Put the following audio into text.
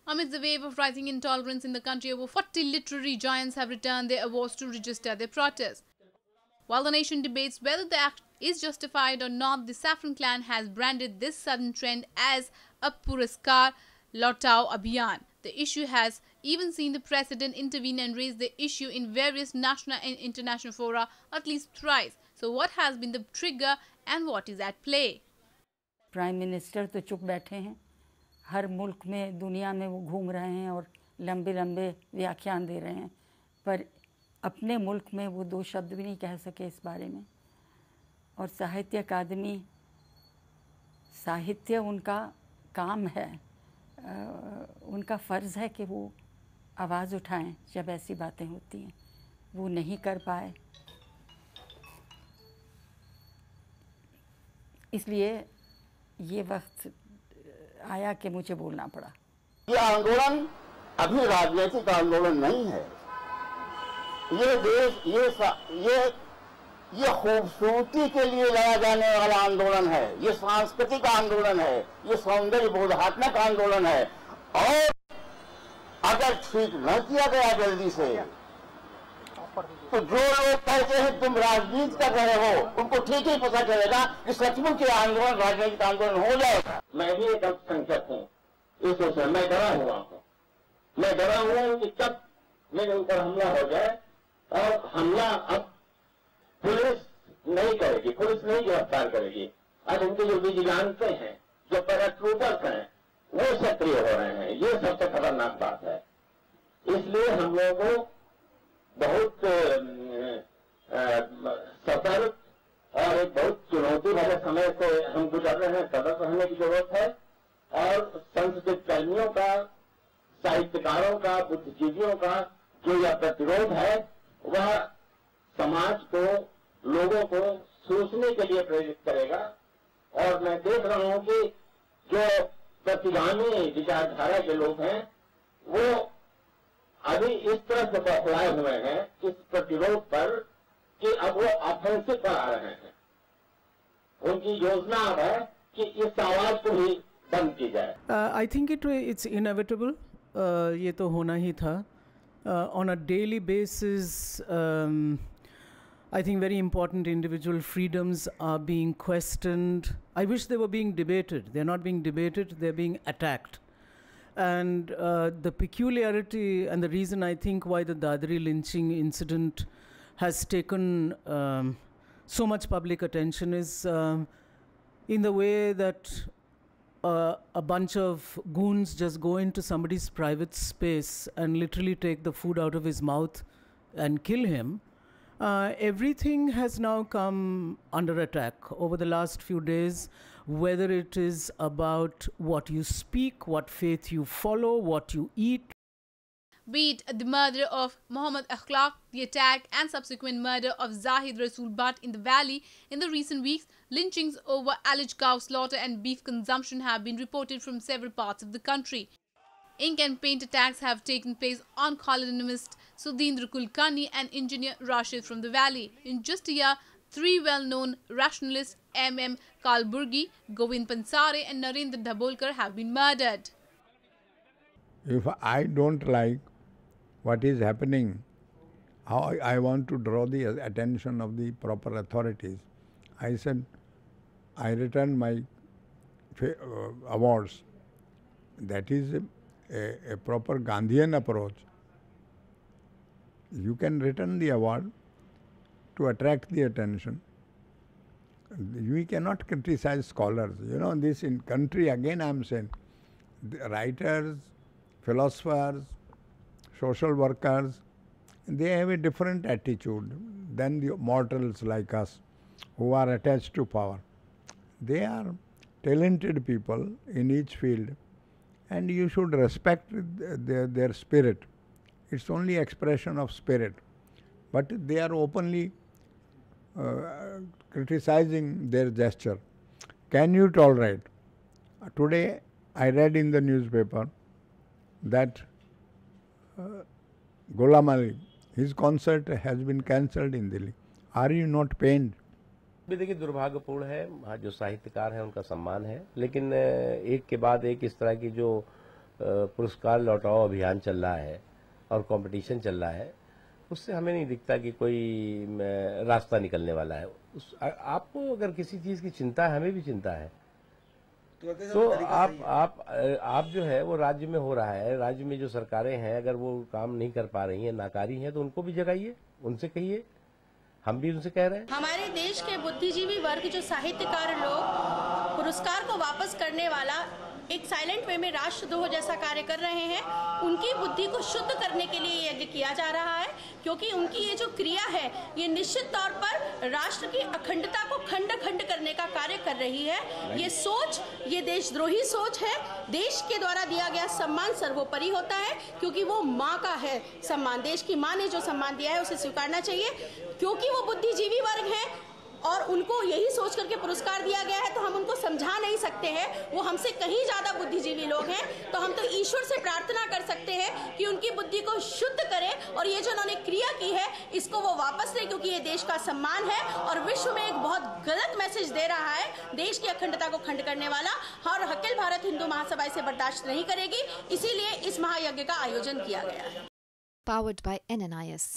Amidst the wave of rising intolerance in the country, over 40 literary giants have returned their awards to register their protest. While the nation debates whether the act is justified or not, the Saffron clan has branded this sudden trend as a Puraskar Lautao Abhiyan. The issue has even seen the president intervene and raise the issue in various national and international fora at least thrice. So what has been the trigger and what is at play? Prime minister तो चुप बैठे हैं, हर मुल्क में दुनिया में वो घूम रहे हैं और लंबे लंबे व्याख्यान दे रहे हैं, पर अपने मुल्क में वो दो शब्द भी नहीं कह सके इस बारे में। और साहित्य अकादमी, साहित्य उनका काम है, उनका फ़र्ज़ है कि वो आवाज़ उठाएं जब ऐसी बातें होती हैं, वो नहीं कर पाए। इसलिए ये वक्त आया कि मुझे बोलना पड़ा। ये आंदोलन अभी राजनीतिक आंदोलन नहीं है। ये देश ये खूबसूरती के लिए लड़ा जाने वाला आंदोलन है, ये सांस्कृतिक आंदोलन है, ये सौंदर्य बोधात्मक आंदोलन है। और अगर ठीक न किया गया जल्दी से, तो जो लोग कहते हैं तुम राजनीति कर रहे हो, उनको ठीक ही पता चलेगा कि सचमुच ये आंदोलन राजनीतिक आंदोलन हो जाएगा। मैं भी एक अल्पसंख्यक हूँ, इस विषय मैं डरा हुआ हूँ। मैं डरा हुआ हूँ कि कब मेरे ऊपर हमला हो जाए, और हमला अब पुलिस नहीं करेगी, पुलिस नहीं गिरफ्तार करेगी। अब उनके जो विजिलेंस हैं, जो पैराट्रूपर्स हैं, वो सक्रिय हो रहे हैं। ये सबसे खतरनाक बात है। इसलिए हम लोगों को बहुत सतर्क और एक बहुत चुनौती भरे समय से हम गुजर रहे हैं, सतर्क रहने की जरूरत है। और संस्कृत कर्मियों का, साहित्यकारों का, बुद्धिजीवियों का जो यह प्रतिरोध है, वह समाज को, लोगों को सोचने के लिए प्रेरित करेगा। और मैं देख रहा हूं कि जो प्रतिगामी विचारधारा के लोग हैं, वो अभी इस तरह से बौखलाए हुए हैं इस प्रतिरोध पर कि अब वो ऑफेंसिव पर आ रहे हैं। उनकी योजना अब है कि इस आवाज को ही बंद की जाए। आई थिंक इट्स इनएविटेबल, ये तो होना ही था। On a daily basis, I think very important individual freedoms are being questioned. I wish they were being debated. They're not being debated, they're being attacked. And the peculiarity and the reason I think why the Dadri lynching incident has taken so much public attention is in the way that a bunch of goons just go into somebody's private space and literally take the food out of his mouth and kill him. Everything has now come under attack over the last few days, whether it is about what you speak, what faith you follow, what you eat. Be it the murder of Mohammad Akhlaq, the attack and subsequent murder of Zahid Rasool Butt in the valley in the recent weeks, lynchings over alleged cow slaughter and beef consumption have been reported from several parts of the country. Ink and paint attacks have taken place on columnist Sudhindra Kulkarni and engineer Rashid from the valley. In just a year, three well-known rationalists M.M. Kalburgi, Govind Pansare and Narendra Dabolkar have been murdered. If I don't like what is happening, how I want to draw the attention of the proper authorities. I said, I return my awards. That is a proper Gandhian approach. You can return the award to attract the attention. We cannot criticize scholars. You know, this in country, again I am saying, the writers, philosophers, social workers, they have a different attitude than the mortals like us who are attached to power. They are talented people in each field, and you should respect their spirit. It's only expression of spirit. But they are openly criticizing their gesture. Can you tolerate? Today I read in the newspaper that Ghulam Ali, his concert has been cancelled in Delhi. Are you not pained? भी देखिए दुर्भाग्यपूर्ण है, जो साहित्यकार हैं उनका सम्मान है, लेकिन एक के बाद एक इस तरह की जो पुरस्कार लौटाओ अभियान चल रहा है और कंपटीशन चल रहा है, उससे हमें नहीं दिखता कि कोई रास्ता निकलने वाला है। आपको अगर किसी चीज़ की चिंता है, हमें भी चिंता है, तो आप जो है वो राज्य में हो रहा है, राज्य में जो सरकारें हैं अगर वो काम नहीं कर पा रही हैं, नाकारी हैं, तो उनको भी जगाइए, उनसे कहिए, हम भी उनसे कह रहे हैं। हमारे देश के बुद्धिजीवी वर्ग जो साहित्यकार लोग पुरस्कार को वापस करने वाला एक साइलेंट वे में राष्ट्रद्रोह जैसा कार्य कर रहे हैं, उनकी बुद्धि को शुद्ध करने के लिए यज्ञ किया जा रहा है, क्योंकि उनकी ये जो क्रिया है ये निश्चित तौर पर राष्ट्र की अखंडता को खंड खंड करने का कार्य कर रही है। ये सोच, ये देशद्रोही सोच है। देश के द्वारा दिया गया सम्मान सर्वोपरि होता है, क्योंकि वो माँ का है सम्मान, देश की माँ ने जो सम्मान दिया है उसे स्वीकारना चाहिए। क्योंकि वो बुद्धिजीवी वर्ग है और उनको यही सोच करके पुरस्कार दिया गया है, तो हम उनको समझा नहीं सकते हैं, वो हमसे कहीं ज्यादा बुद्धिजीवी लोग हैं, तो हम तो ईश्वर से प्रार्थना कर सकते हैं कि उनकी बुद्धि को शुद्ध करें और ये जो उन्होंने क्रिया की है इसको वो वापस लें, क्योंकि ये देश का सम्मान है और विश्व में एक बहुत गलत मैसेज दे रहा है, देश की अखंडता को खंड करने वाला, और अखिल भारत हिंदू महासभा इसे बर्दाश्त नहीं करेगी। इसीलिए इस महायज्ञ का आयोजन किया गया है। Powered by NNIS.